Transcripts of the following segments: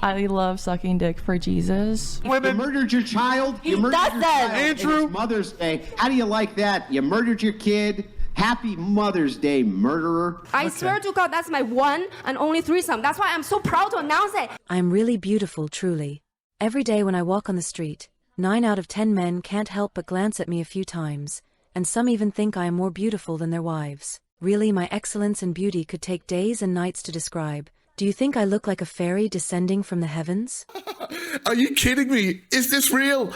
I love sucking dick for Jesus. You murdered your child. You murdered your child. Andrew. It's Mother's Day. How do you like that? You murdered your kid. Happy Mother's Day, murderer. I swear to God, that's my one and only threesome. That's why I'm so proud to announce it. I'm really beautiful, truly. Every day when I walk on the street, 9 out of 10 men can't help but glance at me a few times, and some even think I am more beautiful than their wives. Really, my excellence and beauty could take days and nights to describe. Do you think I look like a fairy descending from the heavens? Are you kidding me? Is this real?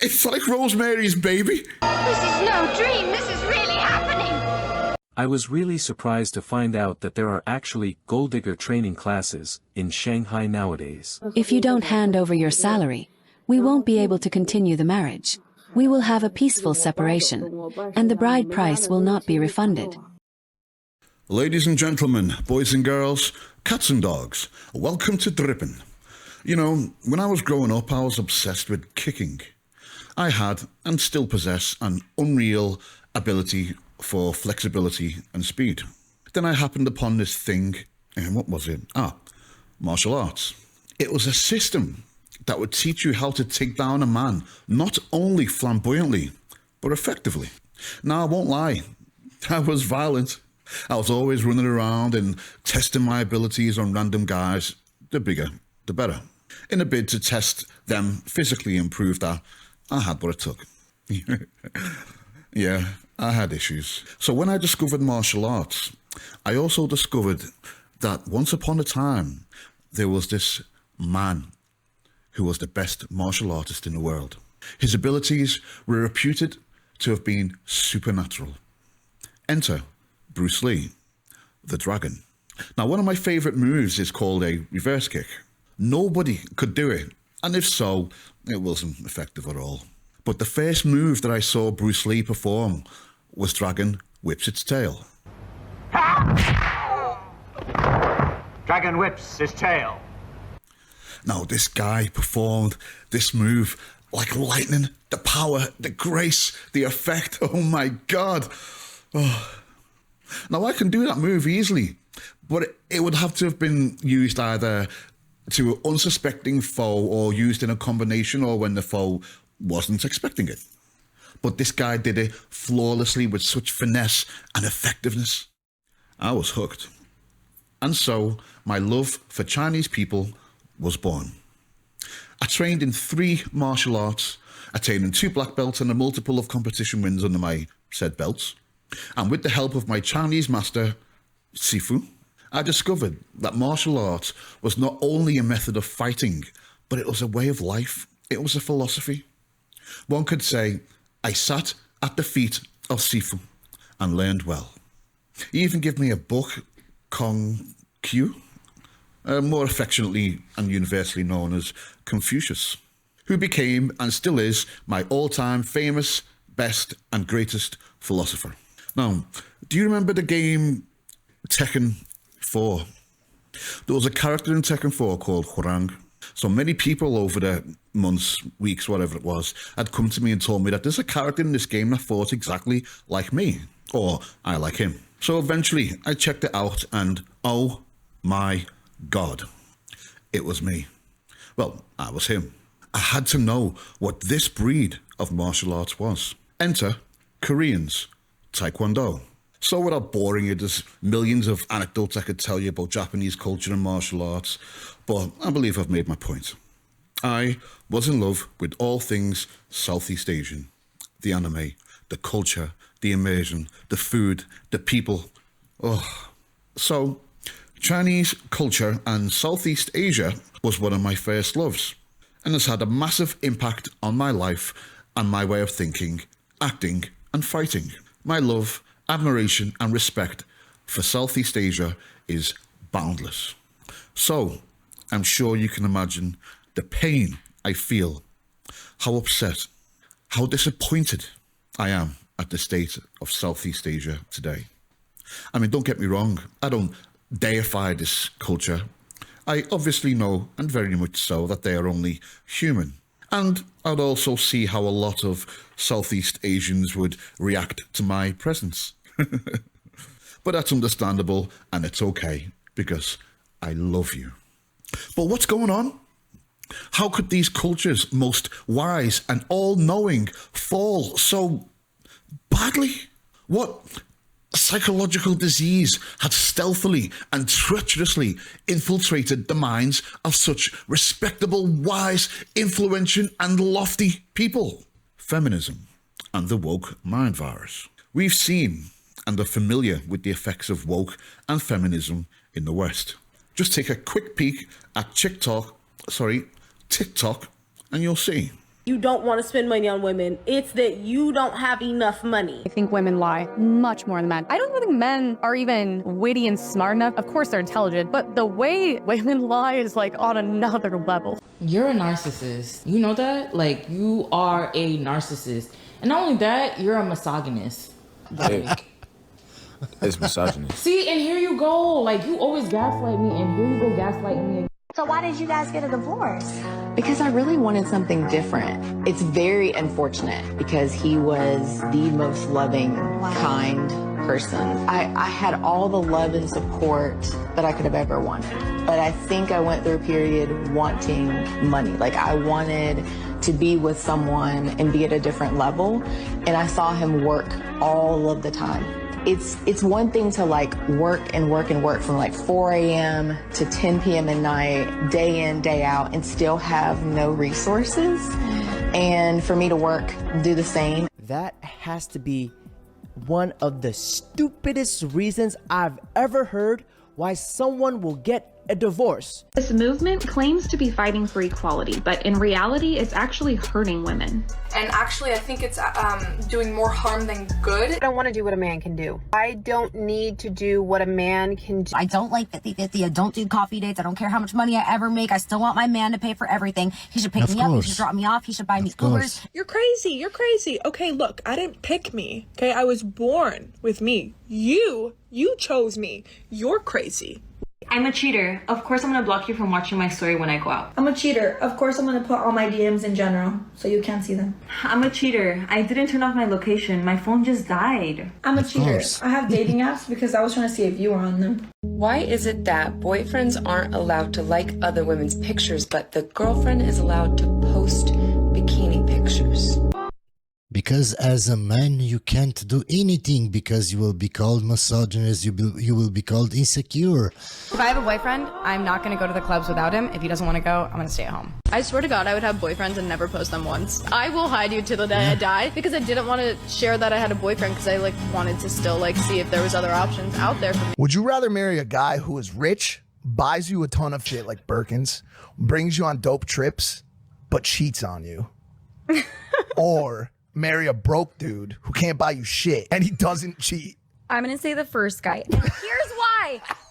It's like Rosemary's Baby. This is no dream. This is really happening. I was really surprised to find out that there are actually gold digger training classes in Shanghai nowadays. If you don't hand over your salary, we won't be able to continue the marriage. We will have a peaceful separation, and the bride price will not be refunded. Ladies and gentlemen, boys and girls, cats and dogs, welcome to DRIPPIN. You know, when I was growing up, I was obsessed with kicking. I had, and still possess, an unreal ability for flexibility and speed. Then I happened upon this thing, and what was it? Martial arts. It was a system that would teach you how to take down a man, not only flamboyantly, but effectively. Now, I won't lie, I was violent. I was always running around and testing my abilities on random guys. The bigger, the better. In a bid to test them physically and prove that I had what it took. Yeah, I had issues. So when I discovered martial arts, I also discovered that once upon a time, there was this man who was the best martial artist in the world. His abilities were reputed to have been supernatural. Enter Bruce Lee, the Dragon. Now, one of my favorite moves is called a reverse kick. Nobody could do it, and if so, it wasn't effective at all. But the first move that I saw Bruce Lee perform was Dragon Whips Its Tail. Dragon whips his tail. Now, this guy performed this move like lightning. The power, the grace, the effect. Oh my God. Oh. Now, I can do that move easily, but it would have to have been used either to an unsuspecting foe or used in a combination or when the foe wasn't expecting it. But this guy did it flawlessly with such finesse and effectiveness. I was hooked. And so my love for Chinese people was born. I trained in 3 martial arts, attaining 2 black belts and a multiple of competition wins under my said belts. And with the help of my Chinese master, Sifu, I discovered that martial arts was not only a method of fighting, but it was a way of life. It was a philosophy. One could say, I sat at the feet of Sifu and learned well. He even gave me a book, Kong Q, more affectionately and universally known as Confucius, who became and still is my all-time famous, best and greatest philosopher. Now, do you remember the game Tekken 4? There was a character in Tekken 4 called Hwoarang. So many people over the months, weeks, whatever it was, had come to me and told me that there's a character in this game that thought exactly like me, or I like him. So eventually I checked it out and oh my God, it was me. Well, I was him. I had to know what this breed of martial arts was. Enter Koreans, Taekwondo. So without boring you, there's millions of anecdotes I could tell you about Japanese culture and martial arts, but I believe I've made my point. I was in love with all things Southeast Asian. The anime, the culture, the immersion, the food, the people. Oh. So Chinese culture and Southeast Asia was one of my first loves, and has had a massive impact on my life and my way of thinking, acting and fighting. My love, admiration and respect for Southeast Asia is boundless. So I'm sure you can imagine the pain I feel, how upset, how disappointed I am at the state of Southeast Asia today. I mean, don't get me wrong, I don't deify this culture. I obviously know, and very much so, that they are only human. And I'd also see how a lot of Southeast Asians would react to my presence. But that's understandable, and it's okay, because I love you. But what's going on? How could these cultures, most wise and all-knowing, fall so badly? What psychological disease had stealthily and treacherously infiltrated the minds of such respectable, wise, influential and lofty people? Feminism and the woke mind virus. We've seen and are familiar with the effects of woke and feminism in the West. Just take a quick peek at TikTok, and you'll see. You don't want to spend money on women. It's that you don't have enough money. I think women lie much more than men. I don't even think men are even witty and smart enough. Of course they're intelligent, but the way women lie is like on another level. You're a narcissist. You know that? Like, you are a narcissist. And not only that, you're a misogynist. Like, it's misogynist. see, and here you go. Like, you always gaslight me, and here you go gaslighting me again. So why did you guys get a divorce? Because I really wanted something different. It's very unfortunate because he was the most loving, kind person. I had all the love and support that I could have ever wanted. But I think I went through a period wanting money. Like, I wanted to be with someone and be at a different level. And I saw him work all of the time. It's one thing to like work from like 4 a.m. to 10 p.m. at night, day in, day out, and still have no resources. And for me to work, do the same. That has to be one of the stupidest reasons I've ever heard why someone will get a divorce. This movement claims to be fighting for equality, but in reality, it's actually hurting women. And actually, I think it's doing more harm than good. I don't want to do what a man can do. I don't need to do what a man can do. I don't like 50-50. I don't do coffee dates. I don't care how much money I ever make. I still want my man to pay for everything. He should pick me up. He should drop me off. He should buy me Ubers. You're crazy. You're crazy. Okay, look, I didn't pick me. Okay, I was born with me. You chose me. You're crazy. I'm a cheater. Of course I'm gonna block you from watching my story when I go out. I'm a cheater. Of course I'm gonna put all my DMs in general, so you can't see them. I'm a cheater. I didn't turn off my location. My phone just died. I'm a cheater. I have dating apps because I was trying to see if you were on them. Why is it that boyfriends aren't allowed to like other women's pictures, but the girlfriend is allowed to post bikini pictures? Because as a man, you can't do anything because you will be called misogynist, you will be called insecure. If I have a boyfriend, I'm not going to go to the clubs without him. If he doesn't want to go, I'm going to stay at home. I swear to God, I would have boyfriends and never post them once. I will hide you till the day I die because I didn't want to share that I had a boyfriend because I wanted to still see if there was other options out there for me. Would you rather marry a guy who is rich, buys you a ton of shit like Birkins, brings you on dope trips, but cheats on you? Or marry a broke dude who can't buy you shit and he doesn't cheat? I'm gonna say the first guy.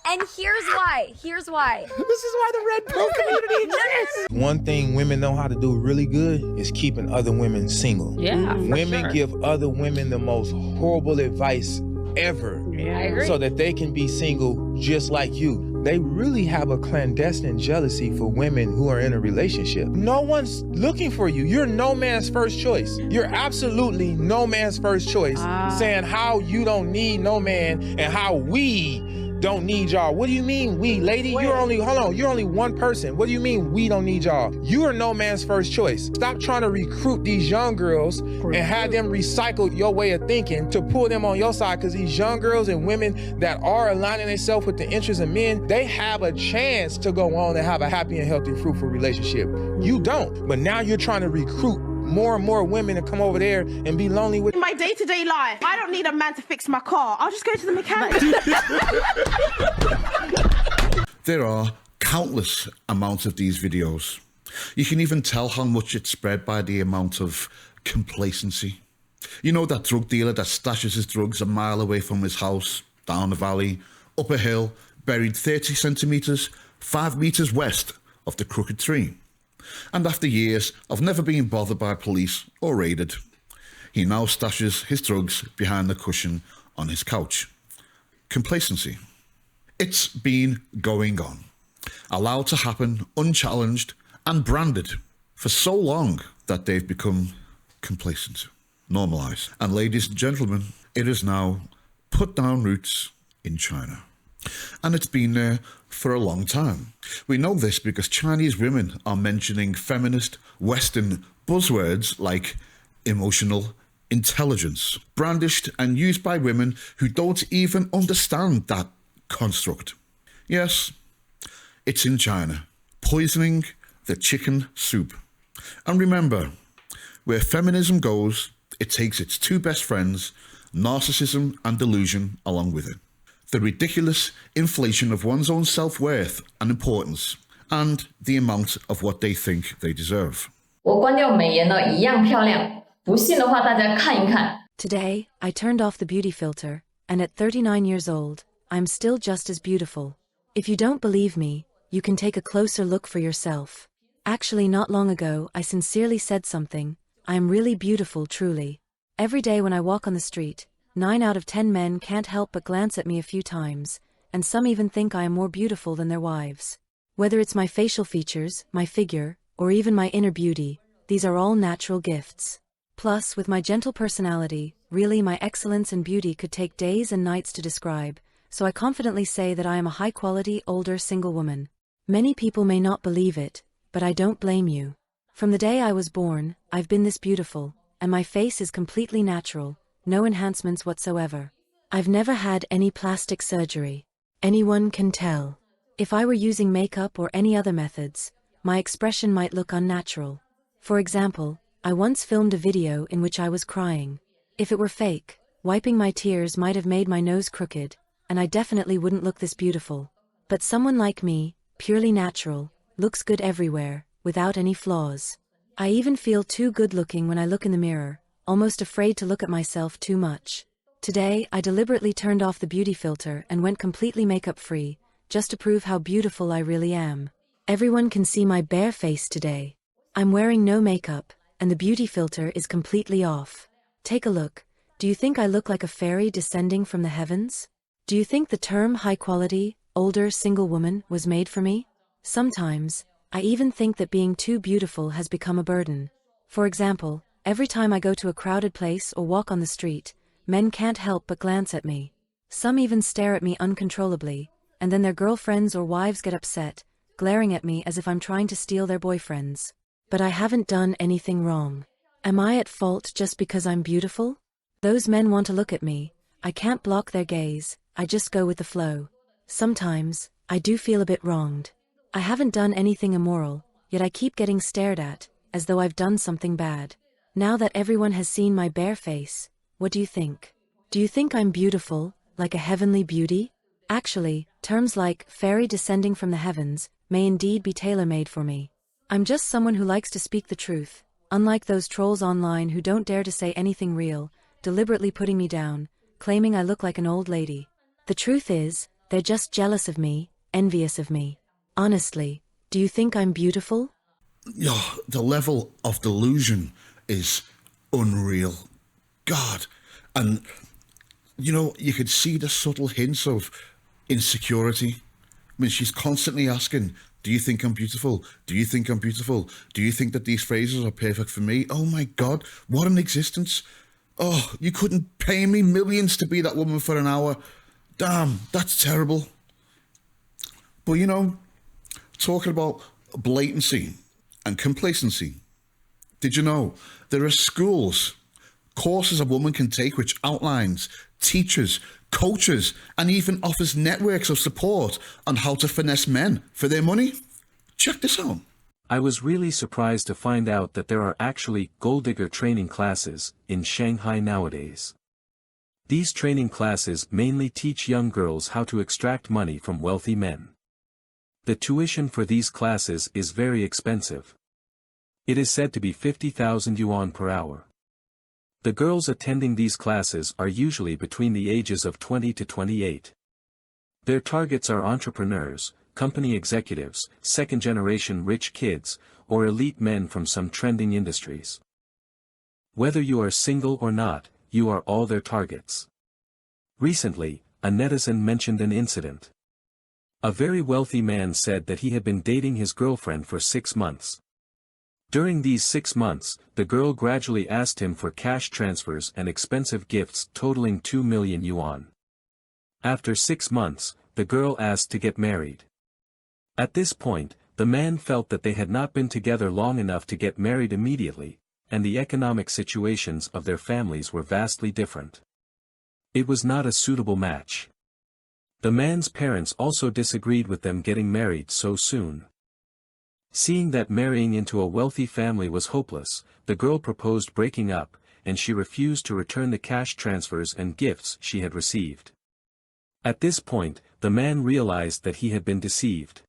And here's why. Here's why. This is why the red pill community exists. One thing women know how to do really good is keeping other women single. Yeah, women give other women the most horrible advice ever. Yeah, I agree. So that they can be single just like you. They really have a clandestine jealousy for women who are in a relationship. No one's looking for you. You're no man's first choice. You're absolutely no man's first choice. Saying how you don't need no man and how we don't need y'all. What do you mean we, lady? You're only one person. What do you mean we don't need y'all? You are no man's first choice. Stop trying to recruit these young girls and have them recycle your way of thinking to pull them on your side, because these young girls and women that are aligning themselves with the interests of men, they have a chance to go on and have a happy and healthy, fruitful relationship. You don't. But now you're trying to recruit more and more women to come over there and be lonely with. In my day-to-day life, I don't need a man to fix my car. I'll just go to the mechanic. There are countless amounts of these videos. You can even tell how much it's spread by the amount of complacency. You know, that drug dealer that stashes his drugs a mile away from his house, down the valley, up a hill, buried 30 centimetres, 5 metres west of the crooked tree. And after years of never being bothered by police or raided, he now stashes his drugs behind the cushion on his couch. Complacency. It's been going on, allowed to happen unchallenged and branded for so long that they've become complacent, normalised. And ladies and gentlemen, it is now put down roots in China. And it's been there for a long time. We know this because Chinese women are mentioning feminist Western buzzwords like emotional intelligence, brandished and used by women who don't even understand that construct. Yes, it's in China, poisoning the chicken soup. And remember, where feminism goes, it takes its two best friends, narcissism and delusion, along with it. The ridiculous inflation of one's own self-worth and importance, and the amount of what they think they deserve. 我关掉美颜的一样漂亮，不信的话大家看一看。 Today, I turned off the beauty filter, and at 39 years old, I'm still just as beautiful. If you don't believe me, you can take a closer look for yourself. Actually, not long ago, I sincerely said something. I am really beautiful, truly. Every day when I walk on the street, 9 out of 10 men can't help but glance at me a few times, and some even think I am more beautiful than their wives. Whether it's my facial features, my figure, or even my inner beauty, these are all natural gifts. Plus, with my gentle personality, really my excellence and beauty could take days and nights to describe, so I confidently say that I am a high-quality, older, single woman. Many people may not believe it, but I don't blame you. From the day I was born, I've been this beautiful, and my face is completely natural, no enhancements whatsoever. I've never had any plastic surgery. Anyone can tell. If I were using makeup or any other methods, my expression might look unnatural. For example, I once filmed a video in which I was crying. If it were fake, wiping my tears might have made my nose crooked, and I definitely wouldn't look this beautiful. But someone like me, purely natural, looks good everywhere, without any flaws. I even feel too good-looking when I look in the mirror, almost afraid to look at myself too much. Today, I deliberately turned off the beauty filter and went completely makeup-free, just to prove how beautiful I really am. Everyone can see my bare face today. I'm wearing no makeup, and the beauty filter is completely off. Take a look. Do you think I look like a fairy descending from the heavens? Do you think the term high-quality, older, single woman was made for me? Sometimes, I even think that being too beautiful has become a burden. For example, every time I go to a crowded place or walk on the street, men can't help but glance at me. Some even stare at me uncontrollably, and then their girlfriends or wives get upset, glaring at me as if I'm trying to steal their boyfriends. But I haven't done anything wrong. Am I at fault just because I'm beautiful? Those men want to look at me. I can't block their gaze, I just go with the flow. Sometimes, I do feel a bit wronged. I haven't done anything immoral, yet I keep getting stared at, as though I've done something bad. Now that everyone has seen my bare face, what do you think? Do you think I'm beautiful, like a heavenly beauty? Actually, terms like fairy descending from the heavens may indeed be tailor-made for me. I'm just someone who likes to speak the truth, unlike those trolls online who don't dare to say anything real, deliberately putting me down, claiming I look like an old lady. The truth is, they're just jealous of me, envious of me. Honestly, do you think I'm beautiful? Oh, the level of delusion is unreal. God. And, you know, you could see the subtle hints of insecurity. I mean, she's constantly asking, do you think I'm beautiful? Do you think I'm beautiful? Do you think that these phrases are perfect for me? Oh my God, what an existence. Oh, you couldn't pay me millions to be that woman for an hour. Damn, that's terrible. But, you know, talking about blatancy and complacency, did you know there are schools, courses a woman can take which outlines, teaches, coaches, and even offers networks of support on how to finesse men for their money? Check this out. I was really surprised to find out that there are actually gold digger training classes in Shanghai nowadays. These training classes mainly teach young girls how to extract money from wealthy men. The tuition for these classes is very expensive. It is said to be 50,000 yuan per hour. The girls attending these classes are usually between the ages of 20 to 28. Their targets are entrepreneurs, company executives, second-generation rich kids, or elite men from some trending industries. Whether you are single or not, you are all their targets. Recently, a netizen mentioned an incident. A very wealthy man said that he had been dating his girlfriend for 6 months. During these 6 months, the girl gradually asked him for cash transfers and expensive gifts totaling 2 million yuan. After 6 months, the girl asked to get married. At this point, the man felt that they had not been together long enough to get married immediately, and the economic situations of their families were vastly different. It was not a suitable match. The man's parents also disagreed with them getting married so soon. Seeing that marrying into a wealthy family was hopeless, the girl proposed breaking up, and she refused to return the cash transfers and gifts she had received. At this point, the man realized that he had been deceived.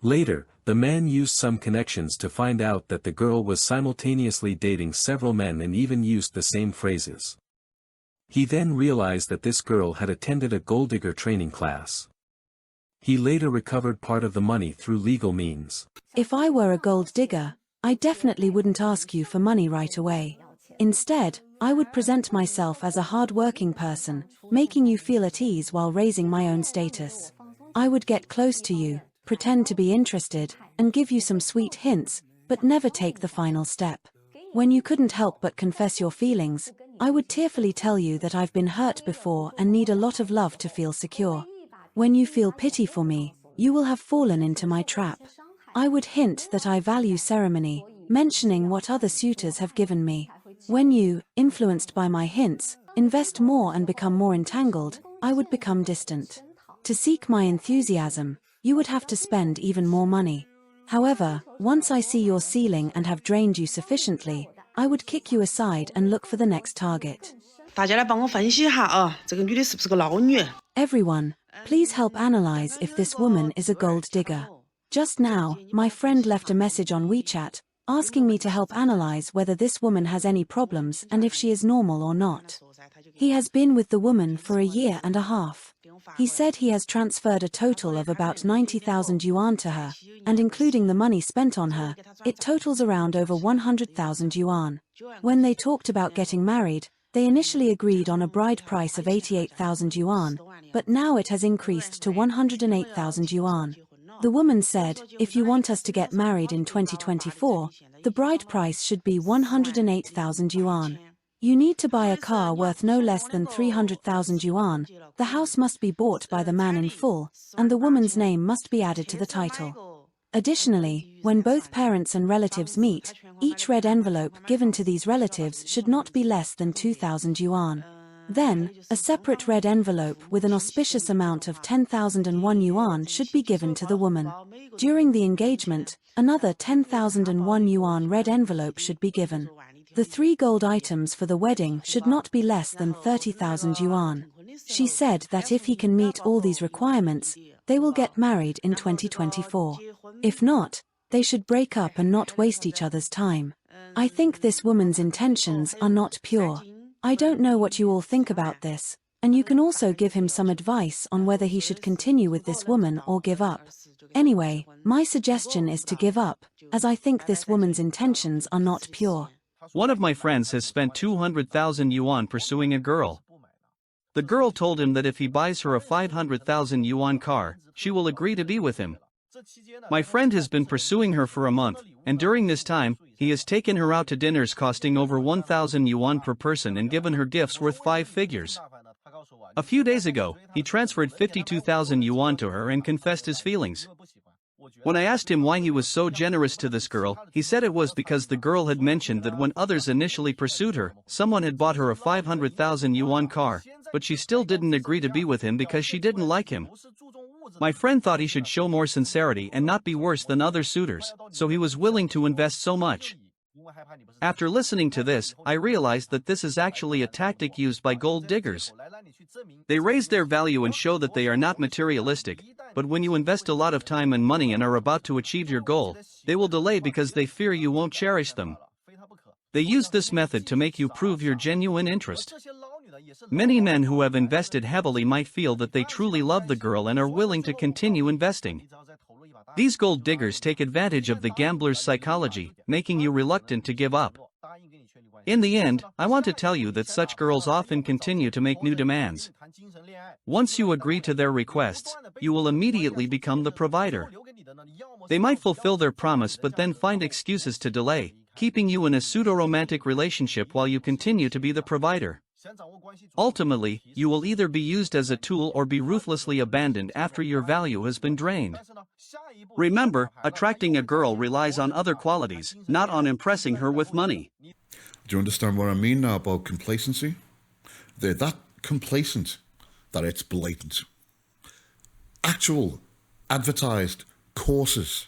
Later, the man used some connections to find out that the girl was simultaneously dating several men and even used the same phrases. He then realized that this girl had attended a gold digger training class. He later recovered part of the money through legal means. If I were a gold digger, I definitely wouldn't ask you for money right away. Instead, I would present myself as a hard-working person, making you feel at ease while raising my own status. I would get close to you, pretend to be interested, and give you some sweet hints, but never take the final step. When you couldn't help but confess your feelings, I would tearfully tell you that I've been hurt before and need a lot of love to feel secure. When you feel pity for me, you will have fallen into my trap. I would hint that I value ceremony, mentioning what other suitors have given me. When you, influenced by my hints, invest more and become more entangled, I would become distant. To seek my enthusiasm, you would have to spend even more money. However, once I see your ceiling and have drained you sufficiently, I would kick you aside and look for the next target. Everyone, please help analyze if this woman is a gold digger. Just now, my friend left a message on WeChat, asking me to help analyze whether this woman has any problems and if she is normal or not. He has been with the woman for a year and a half. He said he has transferred a total of about 90,000 yuan to her, and including the money spent on her, it totals around over 100,000 yuan. When they talked about getting married, they initially agreed on a bride price of 88,000 yuan, but now it has increased to 108,000 yuan. The woman said, if you want us to get married in 2024, the bride price should be 108,000 yuan. You need to buy a car worth no less than 300,000 yuan, the house must be bought by the man in full, and the woman's name must be added to the title. Additionally, when both parents and relatives meet, each red envelope given to these relatives should not be less than 2,000 yuan. Then, a separate red envelope with an auspicious amount of 10,001 yuan should be given to the woman. During the engagement, another 10,001 yuan red envelope should be given. The 3 gold items for the wedding should not be less than 30,000 yuan. She said that if he can meet all these requirements, they will get married in 2024. If not, they should break up and not waste each other's time. I think this woman's intentions are not pure. I don't know what you all think about this, and you can also give him some advice on whether he should continue with this woman or give up. Anyway, my suggestion is to give up, as I think this woman's intentions are not pure. One of my friends has spent 200,000 yuan pursuing a girl. The girl told him that if he buys her a 500,000 yuan car, she will agree to be with him. My friend has been pursuing her for a month, and during this time, he has taken her out to dinners costing over 1,000 yuan per person and given her gifts worth 5 figures. A few days ago, he transferred 52,000 yuan to her and confessed his feelings. When I asked him why he was so generous to this girl, he said it was because the girl had mentioned that when others initially pursued her, someone had bought her a 500,000 yuan car, but she still didn't agree to be with him because she didn't like him. My friend thought he should show more sincerity and not be worse than other suitors, so he was willing to invest so much. After listening to this, I realized that this is actually a tactic used by gold diggers. They raise their value and show that they are not materialistic, but when you invest a lot of time and money and are about to achieve your goal, they will delay because they fear you won't cherish them. They use this method to make you prove your genuine interest. Many men who have invested heavily might feel that they truly love the girl and are willing to continue investing. These gold diggers take advantage of the gambler's psychology, making you reluctant to give up. In the end, I want to tell you that such girls often continue to make new demands. Once you agree to their requests, you will immediately become the provider. They might fulfill their promise but then find excuses to delay, keeping you in a pseudo-romantic relationship while you continue to be the provider. Ultimately, you will either be used as a tool or be ruthlessly abandoned after your value has been drained. Remember, attracting a girl relies on other qualities, not on impressing her with money. Do you understand what I mean now about complacency? They're that complacent that it's blatant. Actual advertised courses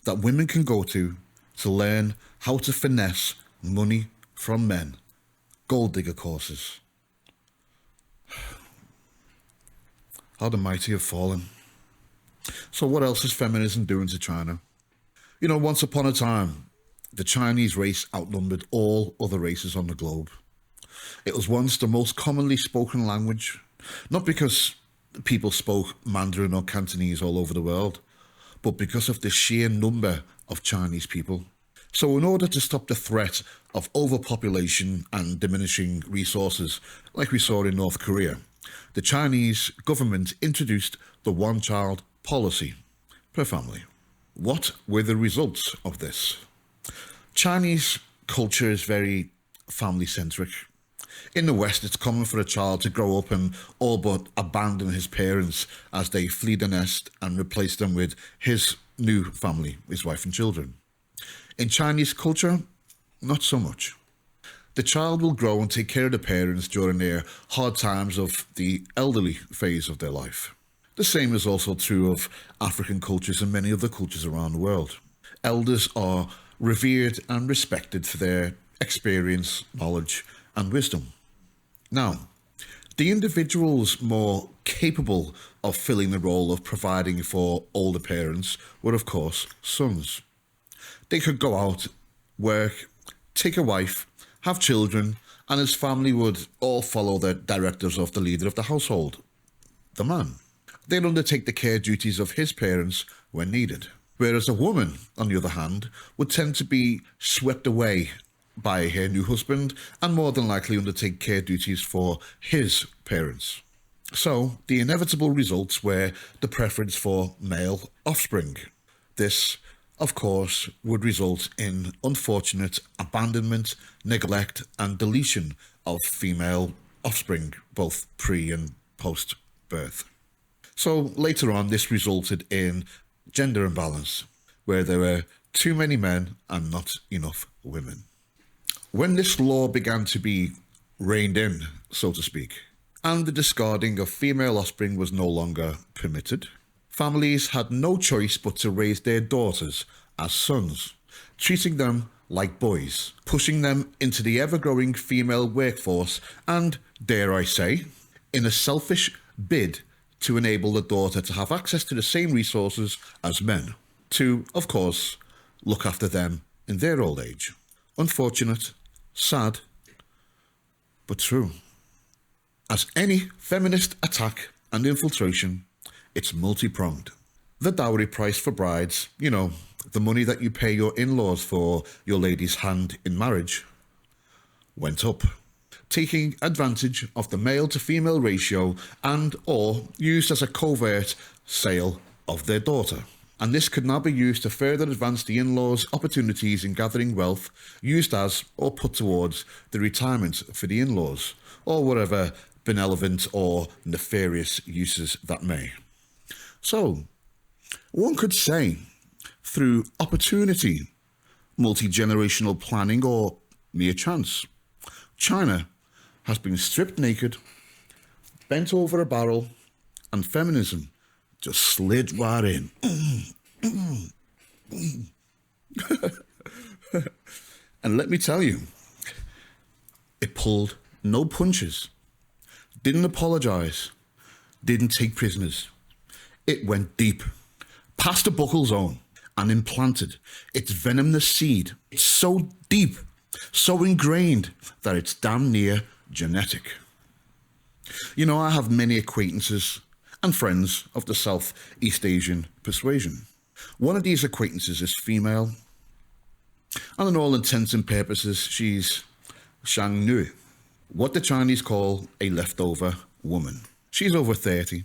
that women can go to learn how to finesse money from men. Gold digger courses. How the mighty have fallen. So what else is feminism doing to China? You know, once upon a time, the Chinese race outnumbered all other races on the globe. It was once the most commonly spoken language, not because people spoke Mandarin or Cantonese all over the world, but because of the sheer number of Chinese people. So in order to stop the threat of overpopulation and diminishing resources, like we saw in North Korea, the Chinese government introduced the one-child policy per family. What were the results of this? Chinese culture is very family-centric. In the West, it's common for a child to grow up and all but abandon his parents as they flee the nest and replace them with his new family, his wife and children. In Chinese culture, not so much. The child will grow and take care of the parents during their hard times of the elderly phase of their life. The same is also true of African cultures and many other cultures around the world. Elders are revered and respected for their experience, knowledge, and wisdom. Now, the individuals more capable of filling the role of providing for older parents were, of course, sons. They could go out, work, take a wife, have children, and his family would all follow the directives of the leader of the household, the man. They'd undertake the care duties of his parents when needed. Whereas a woman, on the other hand, would tend to be swept away by her new husband and more than likely undertake care duties for his parents. So the inevitable results were the preference for male offspring. This, of course, would result in unfortunate abandonment, neglect and deletion of female offspring, both pre and post-birth. So later on, this resulted in gender imbalance, where there were too many men and not enough women. When this law began to be reined in, so to speak, and the discarding of female offspring was no longer permitted, families had no choice but to raise their daughters as sons, treating them like boys, pushing them into the ever-growing female workforce and, dare I say, in a selfish bid to enable the daughter to have access to the same resources as men, to, of course, look after them in their old age. Unfortunate, sad, but true. As any feminist attack and infiltration, it's multi-pronged. The dowry price for brides, you know, the money that you pay your in-laws for your lady's hand in marriage, went up, taking advantage of the male-to-female ratio and or used as a covert sale of their daughter. And this could now be used to further advance the in-laws' opportunities in gathering wealth, used as or put towards the retirement for the in-laws, or whatever benevolent or nefarious uses that may. So, one could say, through opportunity, multi-generational planning, or mere chance, China has been stripped naked, bent over a barrel, and feminism just slid right in. And let me tell you, it pulled no punches, didn't apologise, didn't take prisoners. It went deep, past the buckle zone, and implanted its venomous seed. It's so deep, so ingrained, that it's damn near genetic. You know, I have many acquaintances and friends of the Southeast Asian persuasion. One of these acquaintances is female, and in all intents and purposes, she's Shang Nu, what the Chinese call a leftover woman. She's over 30.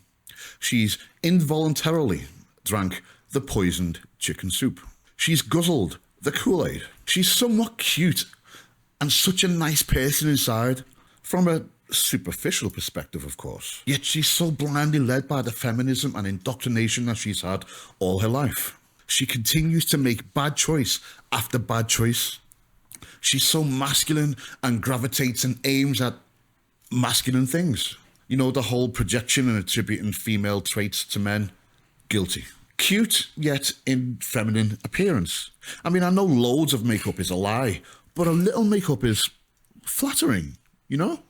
She's involuntarily drank the poisoned chicken soup. She's guzzled the Kool-Aid. She's somewhat cute and such a nice person inside, from a superficial perspective, of course. Yet she's so blindly led by the feminism and indoctrination that she's had all her life. She continues to make bad choice after bad choice. She's so masculine and gravitates and aims at masculine things. You know, the whole projection and attributing female traits to men. Guilty. Cute, yet in feminine appearance. I mean, I know loads of makeup is a lie, but a little makeup is flattering, you know?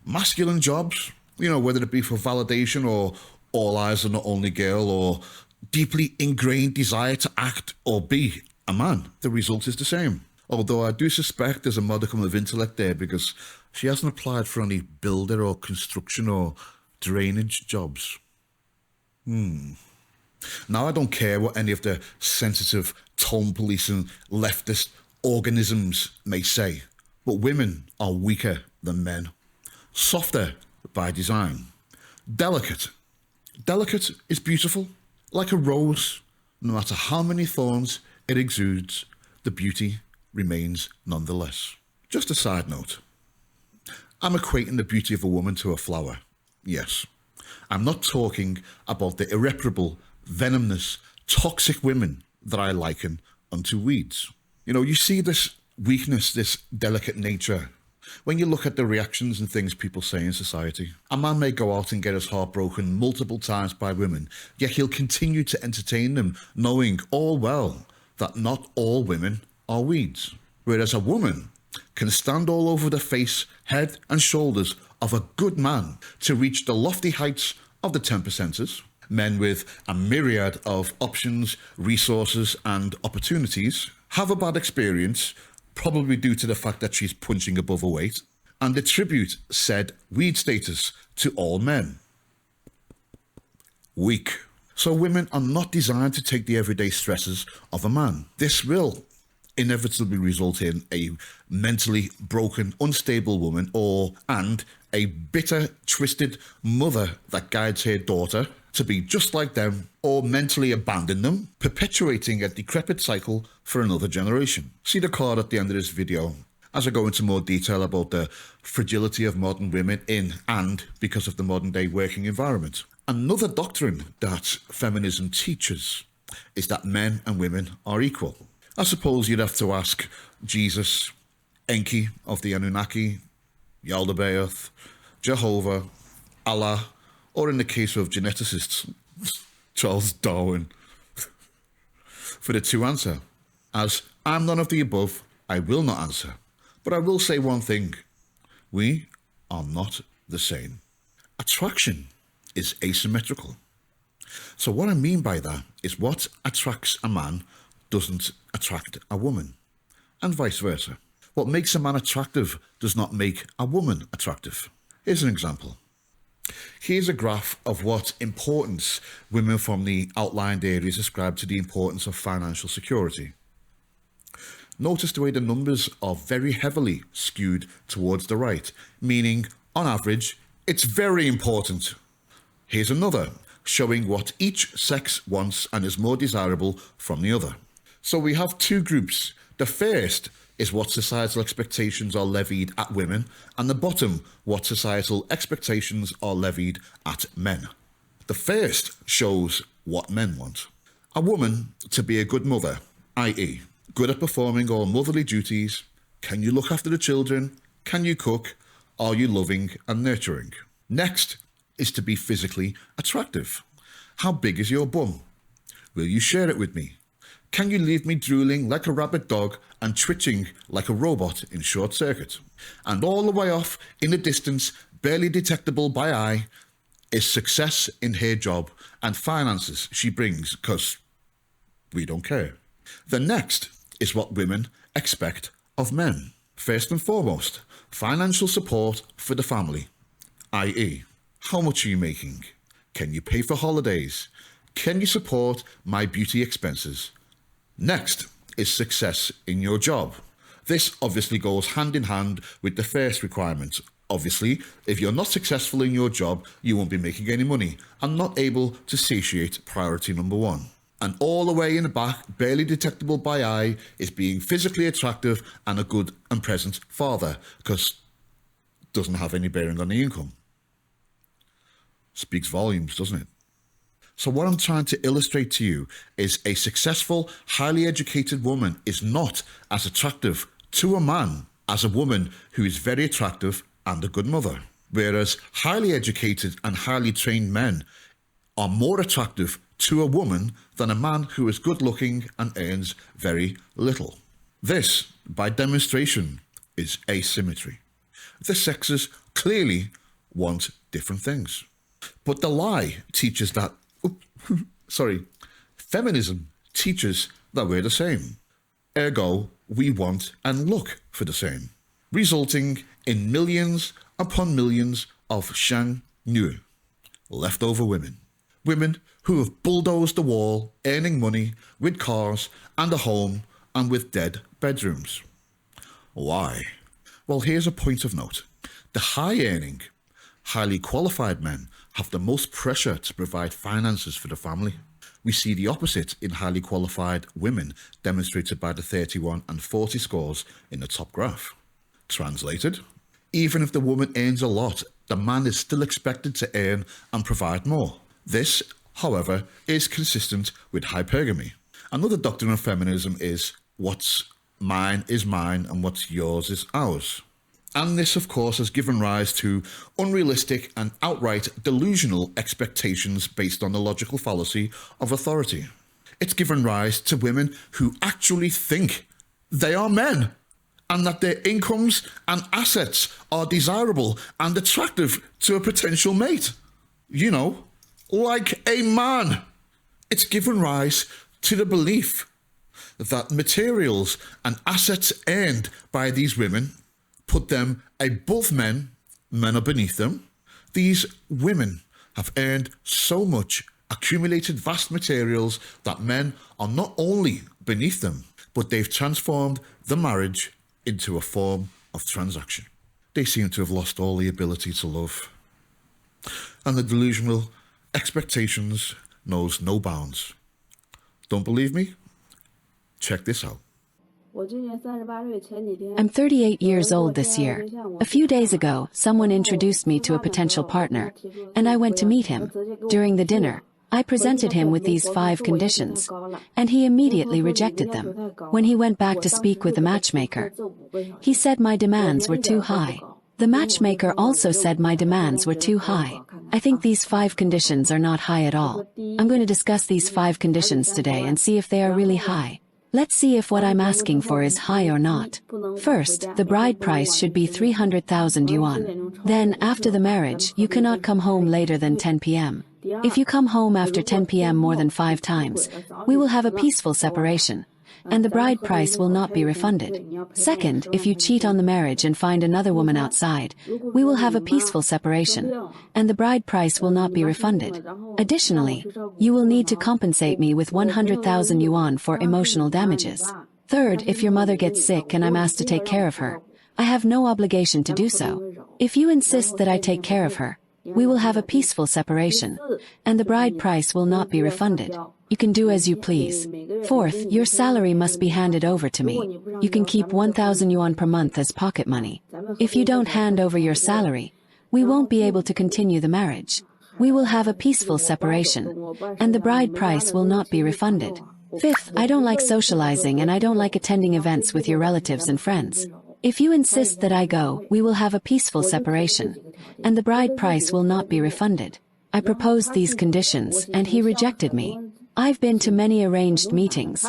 Masculine jobs, you know, whether it be for validation or all eyes on the only girl or deeply ingrained desire to act or be a man. The result is the same. Although I do suspect there's a modicum of intellect there because she hasn't applied for any builder or construction or drainage jobs. Now, I don't care what any of the sensitive, tone-policing leftist organisms may say, but women are weaker than men. Softer by design. Delicate. Delicate is beautiful. Like a rose, no matter how many thorns it exudes, the beauty remains nonetheless. Just a side note. I'm equating the beauty of a woman to a flower. Yes. I'm not talking about the irreparable, venomous, toxic women that I liken unto weeds. You know, you see this weakness, this delicate nature, when you look at the reactions and things people say in society. A man may go out and get his heart broken multiple times by women, yet he'll continue to entertain them, knowing all well that not all women are weeds. Whereas a woman can stand all over the face, head and shoulders of a good man to reach the lofty heights of the 10%ers, men with a myriad of options, resources and opportunities, have a bad experience, probably due to the fact that she's punching above her weight, and attribute said weed status to all men. Weak. So women are not designed to take the everyday stresses of a man. This will inevitably result in a mentally broken, unstable woman and a bitter, twisted mother that guides her daughter to be just like them or mentally abandon them, perpetuating a decrepit cycle for another generation. See the card at the end of this video as I go into more detail about the fragility of modern women in and because of the modern day working environment. Another doctrine that feminism teaches is that men and women are equal. I suppose you'd have to ask Jesus, Enki of the Anunnaki, Yaldabaoth, Jehovah, Allah, or in the case of geneticists, Charles Darwin, for the to answer. As I'm none of the above, I will not answer. But I will say one thing. We are not the same. Attraction is asymmetrical. So what I mean by that is what attracts a man doesn't attract a woman, and vice versa. What makes a man attractive does not make a woman attractive. Here's an example. Here's a graph of what importance women from the outlined areas ascribe to the importance of financial security. Notice the way the numbers are very heavily skewed towards the right, meaning, on average, it's very important. Here's another, showing what each sex wants and is more desirable from the other. So we have two groups. The first is what societal expectations are levied at women, and the bottom, what societal expectations are levied at men. The first shows what men want. A woman to be a good mother, i.e., good at performing all motherly duties. Can you look after the children? Can you cook? Are you loving and nurturing? Next is to be physically attractive. How big is your bum? Will you share it with me? Can you leave me drooling like a rabid dog and twitching like a robot in short circuit? And all the way off in the distance, barely detectable by eye, is success in her job and finances she brings, because we don't care. The next is what women expect of men. First and foremost, financial support for the family, i.e., how much are you making? Can you pay for holidays? Can you support my beauty expenses? Next is success in your job. This obviously goes hand in hand with the first requirement. Obviously, if you're not successful in your job, you won't be making any money and not able to satiate priority number one. And all the way in the back, barely detectable by eye, is being physically attractive and a good and present father, because doesn't have any bearing on the income. Speaks volumes, doesn't it? So what I'm trying to illustrate to you is a successful, highly educated woman is not as attractive to a man as a woman who is very attractive and a good mother. Whereas highly educated and highly trained men are more attractive to a woman than a man who is good looking and earns very little. This, by demonstration, is asymmetry. The sexes clearly want different things. But the lie teaches that, feminism teaches that we're the same. Ergo, we want and look for the same, resulting in millions upon millions of Shang Nu, leftover women. Women who have bulldozed the wall, earning money with cars and a home and with dead bedrooms. Why? Well, here's a point of note. The high-earning, highly qualified men have the most pressure to provide finances for the family. We see the opposite in highly qualified women, demonstrated by the 31 and 40 scores in the top graph. Translated, even if the woman earns a lot, the man is still expected to earn and provide more. This, however, is consistent with hypergamy. Another doctrine of feminism is what's mine is mine and what's yours is ours. And this, of course, has given rise to unrealistic and outright delusional expectations based on the logical fallacy of authority. It's given rise to women who actually think they are men and that their incomes and assets are desirable and attractive to a potential mate. You know, like a man. It's given rise to the belief that materials and assets earned by these women put them above men, men are beneath them. These women have earned so much, accumulated vast materials that men are not only beneath them, but they've transformed the marriage into a form of transaction. They seem to have lost all the ability to love. And the delusional expectations knows no bounds. Don't believe me? Check this out. I'm 38 years old this year. A few days ago, someone introduced me to a potential partner, and I went to meet him. During the dinner, I presented him with these 5 conditions, and he immediately rejected them. When he went back to speak with the matchmaker, he said my demands were too high. The matchmaker also said my demands were too high. I think these 5 conditions are not high at all. I'm going to discuss these 5 conditions today and see if they are really high. Let's see if what I'm asking for is high or not. First, the bride price should be 300,000 yuan. Then, after the marriage, you cannot come home later than 10 p.m. If you come home after 10 p.m. more than 5 times, we will have a peaceful separation, and the bride price will not be refunded. Second, if you cheat on the marriage and find another woman outside, we will have a peaceful separation, and the bride price will not be refunded. Additionally, you will need to compensate me with 100,000 yuan for emotional damages. Third, if your mother gets sick and I'm asked to take care of her, I have no obligation to do so. If you insist that I take care of her, we will have a peaceful separation, and the bride price will not be refunded. You can do as you please. Fourth, your salary must be handed over to me. You can keep 1,000 yuan per month as pocket money. If you don't hand over your salary, we won't be able to continue the marriage. We will have a peaceful separation, and the bride price will not be refunded. Fifth, I don't like socializing and I don't like attending events with your relatives and friends. If you insist that I go, we will have a peaceful separation, and the bride price will not be refunded. I proposed these conditions, and he rejected me. I've been to many arranged meetings,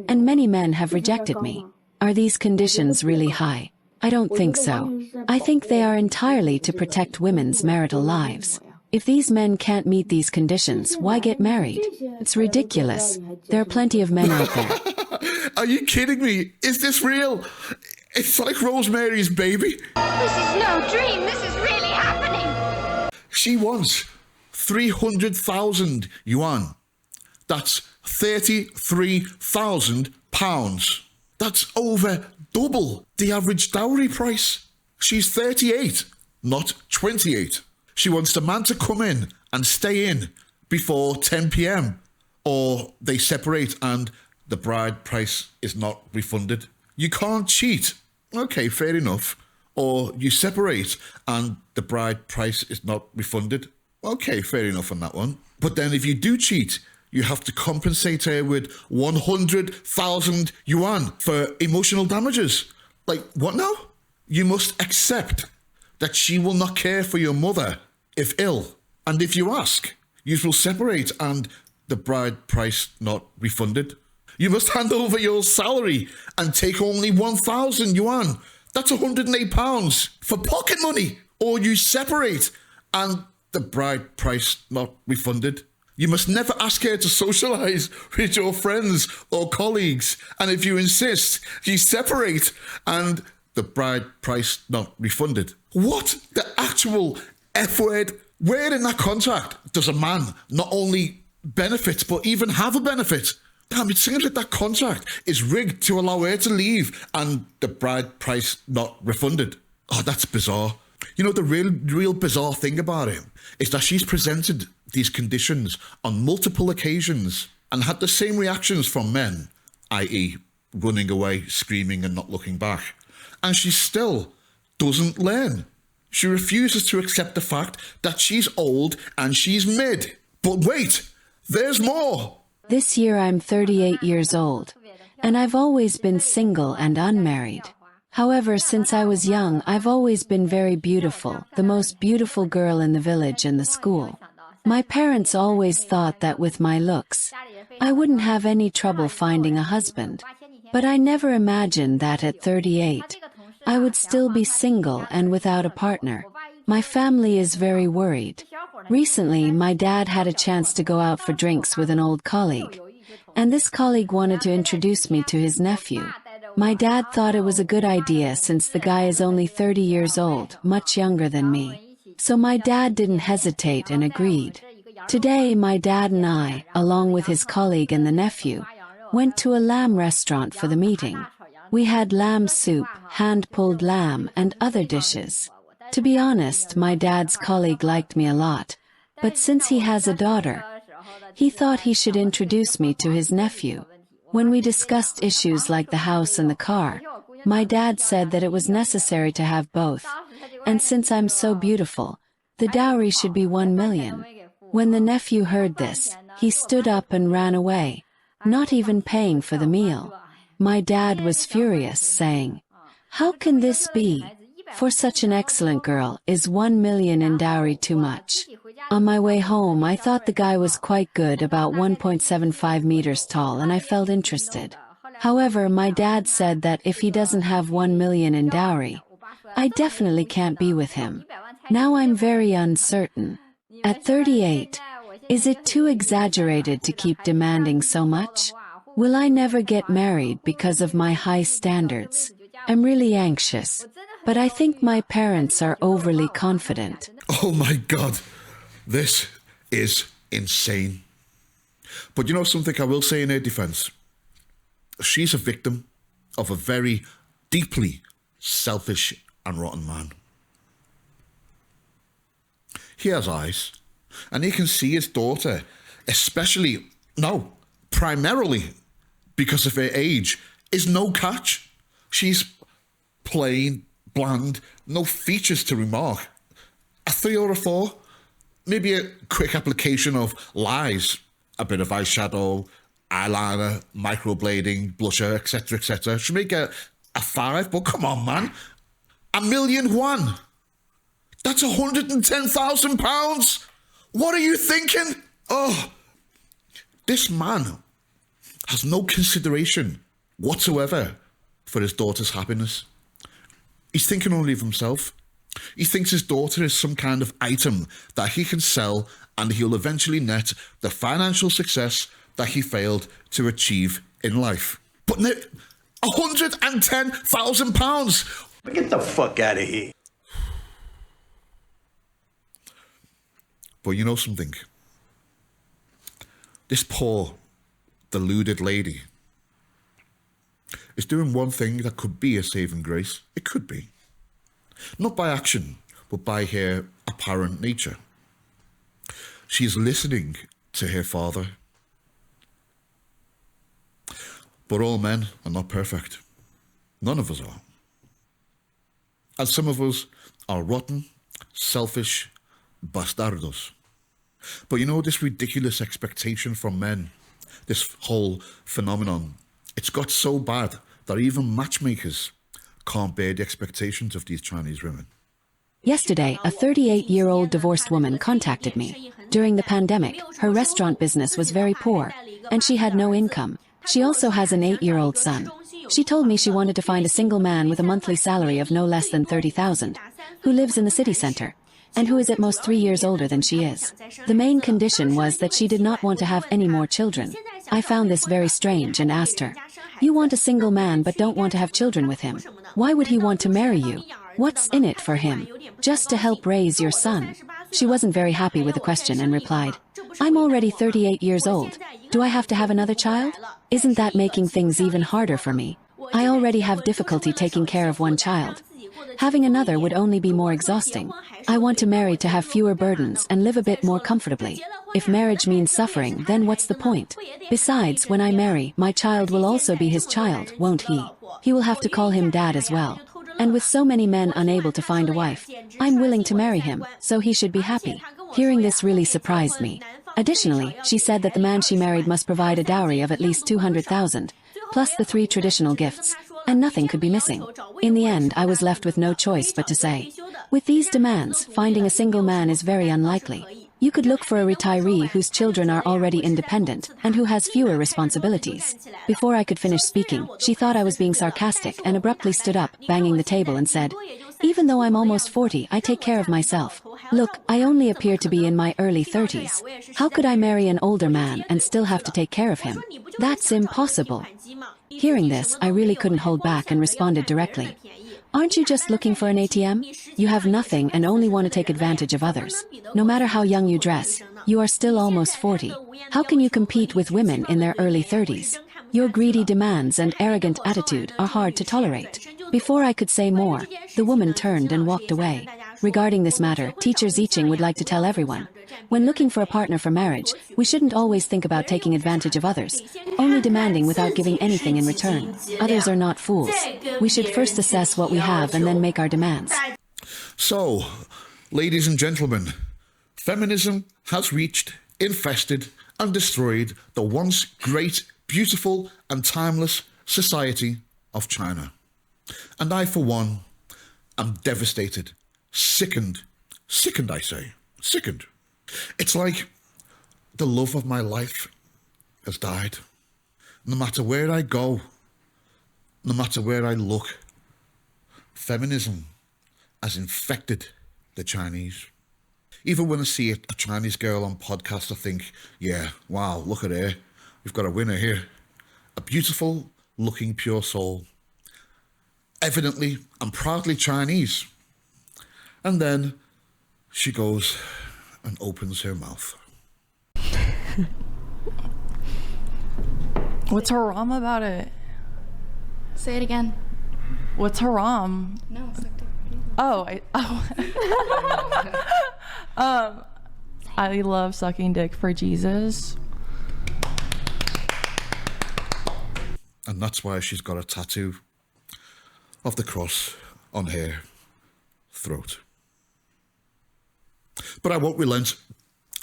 and many men have rejected me. Are these conditions really high? I don't think so. I think they are entirely to protect women's marital lives. If these men can't meet these conditions, why get married? It's ridiculous. There are plenty of men out there. Are you kidding me? Is this real? It's like Rosemary's Baby. This is no dream. This is really happening. She wants 300,000 yuan. That's 33,000 pounds. That's over double the average dowry price. She's 38, not 28. She wants the man to come in and stay in before 10 p.m. or they separate and the bride price is not refunded. You can't cheat. Okay, fair enough. or you separate and the bride price is not refunded. Okay, fair enough on that one. But then if you do cheat, you have to compensate her with 100,000 yuan for emotional damages. Like, what now? You must accept that she will not care for your mother if ill. And if you ask, you will separate and the bride price not refunded. You must hand over your salary and take only 1,000 yuan. That's £108 for pocket money. Or you separate and the bride price not refunded. You must never ask her to socialise with your friends or colleagues. And if you insist, you separate and the bride price not refunded. What the actual F word? Where in that contract does a man not only benefit, but even have a benefit? Damn, it seems like that contract is rigged to allow her to leave and the bride price not refunded. Oh, that's bizarre. You know, the real bizarre thing about it is that she's presented these conditions on multiple occasions and had the same reactions from men, i.e. running away, screaming and not looking back. And she still doesn't learn. She refuses to accept the fact that she's old and she's mid. But wait, there's more. This year I'm 38 years old, and I've always been single and unmarried. However, since I was young, I've always been very beautiful, the most beautiful girl in the village and the school. My parents always thought that with my looks, I wouldn't have any trouble finding a husband. But I never imagined that at 38, I would still be single and without a partner. My family is very worried. Recently, my dad had a chance to go out for drinks with an old colleague, and this colleague wanted to introduce me to his nephew. My dad thought it was a good idea since the guy is only 30 years old, much younger than me. So my dad didn't hesitate and agreed. Today, my dad and I, along with his colleague and the nephew, went to a lamb restaurant for the meeting. We had lamb soup, hand-pulled lamb, and other dishes. To be honest, my dad's colleague liked me a lot, but since he has a daughter, he thought he should introduce me to his nephew. When we discussed issues like the house and the car, my dad said that it was necessary to have both. And since I'm so beautiful, the dowry should be 1 million. When the nephew heard this, he stood up and ran away, not even paying for the meal. My dad was furious, saying, "How can this be? For such an excellent girl, is 1 million in dowry too much?" On my way home, I thought the guy was quite good, about 1.75 meters tall, and I felt interested. However, my dad said that if he doesn't have 1 million in dowry, I definitely can't be with him. Now I'm very uncertain. At 38, is it too exaggerated to keep demanding so much? Will I never get married because of my high standards? I'm really anxious, but I think my parents are overly confident. Oh my God, this is insane. But you know something I will say in her defense? She's a victim of a very deeply selfish and rotten man. He has eyes, and he can see his daughter, primarily because of her age, is no catch. She's plain, bland, no features to remark. A 3 or a 4, maybe a quick application of lies, a bit of eyeshadow, eyeliner, microblading, blusher, etc. Should make a 5, but come on, man. 1 million yuan. That's £110,000. What are you thinking? Oh, this man has no consideration whatsoever for his daughter's happiness. He's thinking only of himself. He thinks his daughter is some kind of item that he can sell and he'll eventually net the financial success that he failed to achieve in life. But £110,000. Get the fuck out of here. But you know something? This poor, deluded lady is doing one thing that could be a saving grace. It could be. Not by action, but by her apparent nature. She's listening to her father. But all men are not perfect. None of us are. And some of us are rotten, selfish bastardos. But you know, this ridiculous expectation from men, this whole phenomenon, it's got so bad that even matchmakers can't bear the expectations of these Chinese women. Yesterday, a 38-year-old divorced woman contacted me. During the pandemic, her restaurant business was very poor, and she had no income. She also has an 8-year-old son. She told me she wanted to find a single man with a monthly salary of no less than 30,000, who lives in the city center, and who is at most 3 years older than she is. The main condition was that she did not want to have any more children. I found this very strange and asked her, "You want a single man but don't want to have children with him. Why would he want to marry you? What's in it for him? Just to help raise your son?" She wasn't very happy with the question and replied, "I'm already 38 years old. Do I have to have another child? Isn't that making things even harder for me? I already have difficulty taking care of one child. Having another would only be more exhausting. I want to marry to have fewer burdens and live a bit more comfortably. If marriage means suffering, then what's the point? Besides, when I marry, my child will also be his child, won't he? He will have to call him dad as well. And with so many men unable to find a wife, I'm willing to marry him, so he should be happy." Hearing this really surprised me. Additionally, she said that the man she married must provide a dowry of at least 200,000, plus the 3 traditional gifts, and nothing could be missing. In the end, I was left with no choice but to say, with these demands, finding a single man is very unlikely. You could look for a retiree whose children are already independent and who has fewer responsibilities. Before I could finish speaking, she thought I was being sarcastic and abruptly stood up, banging the table, and said, "Even though I'm almost 40, I take care of myself. Look, I only appear to be in my early 30s. How could I marry an older man and still have to take care of him? That's impossible." Hearing this, I really couldn't hold back and responded directly, "Aren't you just looking for an ATM? You have nothing and only want to take advantage of others. No matter how young you dress, you are still almost 40. How can you compete with women in their early 30s? Your greedy demands and arrogant attitude are hard to tolerate." Before I could say more, the woman turned and walked away. Regarding this matter, Teacher Ziching would like to tell everyone, when looking for a partner for marriage, we shouldn't always think about taking advantage of others, only demanding without giving anything in return. Others are not fools. We should first assess what we have and then make our demands. So, ladies and gentlemen, feminism has reached, infested, and destroyed the once great, beautiful, and timeless society of China. And I, for one, am devastated, sickened, I say, sickened. It's like the love of my life has died. No matter where I go, no matter where I look, feminism has infected the Chinese. Even when I see a Chinese girl on podcast, I think, yeah, wow, look at her. We've got a winner here. A beautiful looking pure soul. Evidently and proudly Chinese. And then she goes and opens her mouth. What's haram about it? Say it again. What's haram? No, it's like I love sucking dick for Jesus. And that's why she's got a tattoo of the cross on her throat. But I won't relent.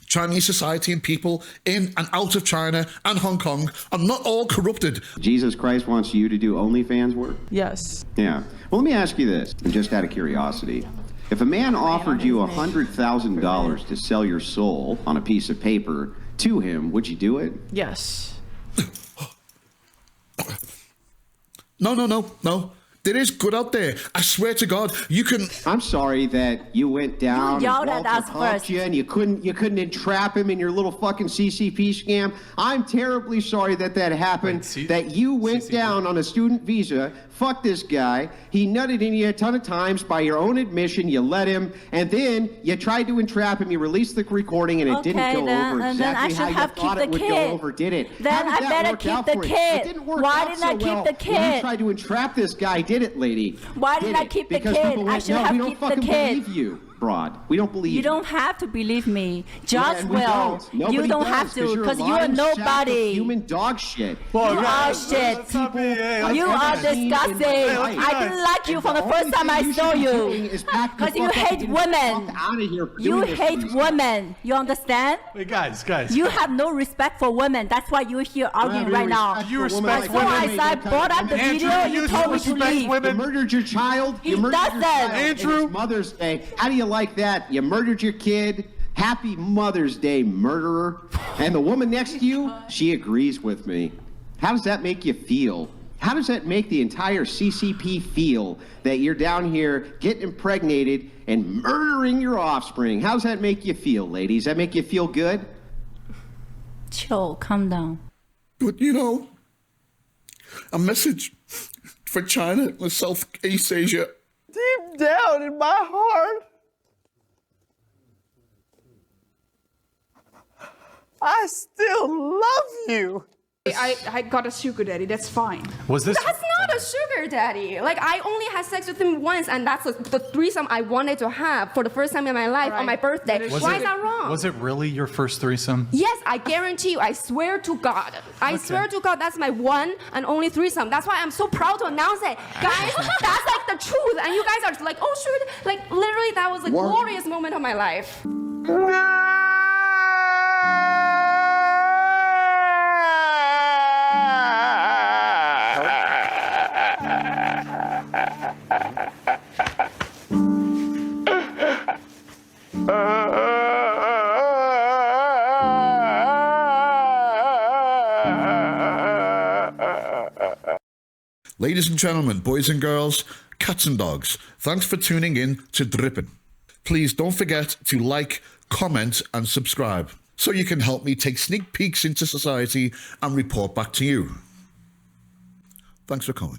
Chinese society and people in and out of China and Hong Kong are not all corrupted. Jesus Christ wants you to do OnlyFans work? Yes. Yeah. Well, let me ask you this, just out of curiosity. If a man offered you $100,000 to sell your soul on a piece of paper to him, would you do it? Yes. No. There is good out there. I swear to God, you can. I'm sorry that you went down. You yelled at us first. And you couldn't entrap him in your little fucking CCP scam. I'm terribly sorry that happened. That you went down on a student visa. Fuck this guy. He nutted in you a ton of times. By your own admission, you let him, and then you tried to entrap him. You released the recording, and it didn't go over exactly how you thought it would go over, did it? Then I better keep the kid. It didn't work Why out didn't I so keep well. the kid? Well, you tried to entrap this guy, did it, lady? Why didn't I keep the kid? I should have kept the kid. Believe you. fraud. We don't believe You don't have to believe me. Judge we will. don't. Nobody You don't does, have to because you're you are lying sack of nobody. human dog shit. You are shit. You are disgusting. I didn't like you from the first time I saw you. Because you hate women. You hate women. You understand? Wait, guys. You have no respect for women. That's why you're here arguing right now. You respect Before I brought up the video, you told me to leave. You murdered your child. He You murdered your doesn't. child. Andrew. It's Mother's Day. How do you like that? You murdered your kid. Happy Mother's Day, murderer. And the woman next to you, she agrees with me. How does that make you feel? How does that make the entire CCP feel that you're down here getting impregnated and murdering your offspring? How does that make you feel, ladies? Does that make you feel good? Chill, calm down. But you know, a message for China and Southeast Asia. Deep down in my heart, I still love you. I got a sugar daddy, that's fine. Was this? That's not a sugar daddy. Like, I only had sex with him once, and that's the threesome I wanted to have for the first time in my life on my birthday. Why is that wrong? Was it really your first threesome? Yes, I guarantee you, I swear to God. I swear to God, that's my one and only threesome. That's why I'm so proud to announce it. Guys, that's like the truth. And you guys are like, oh, sure. Like, literally, that was the glorious moment of my life. Ladies and gentlemen, boys and girls, cats and dogs, thanks for tuning in to DRIPPIN. Please don't forget to like, comment and subscribe so you can help me take sneak peeks into society and report back to you. Thanks for coming.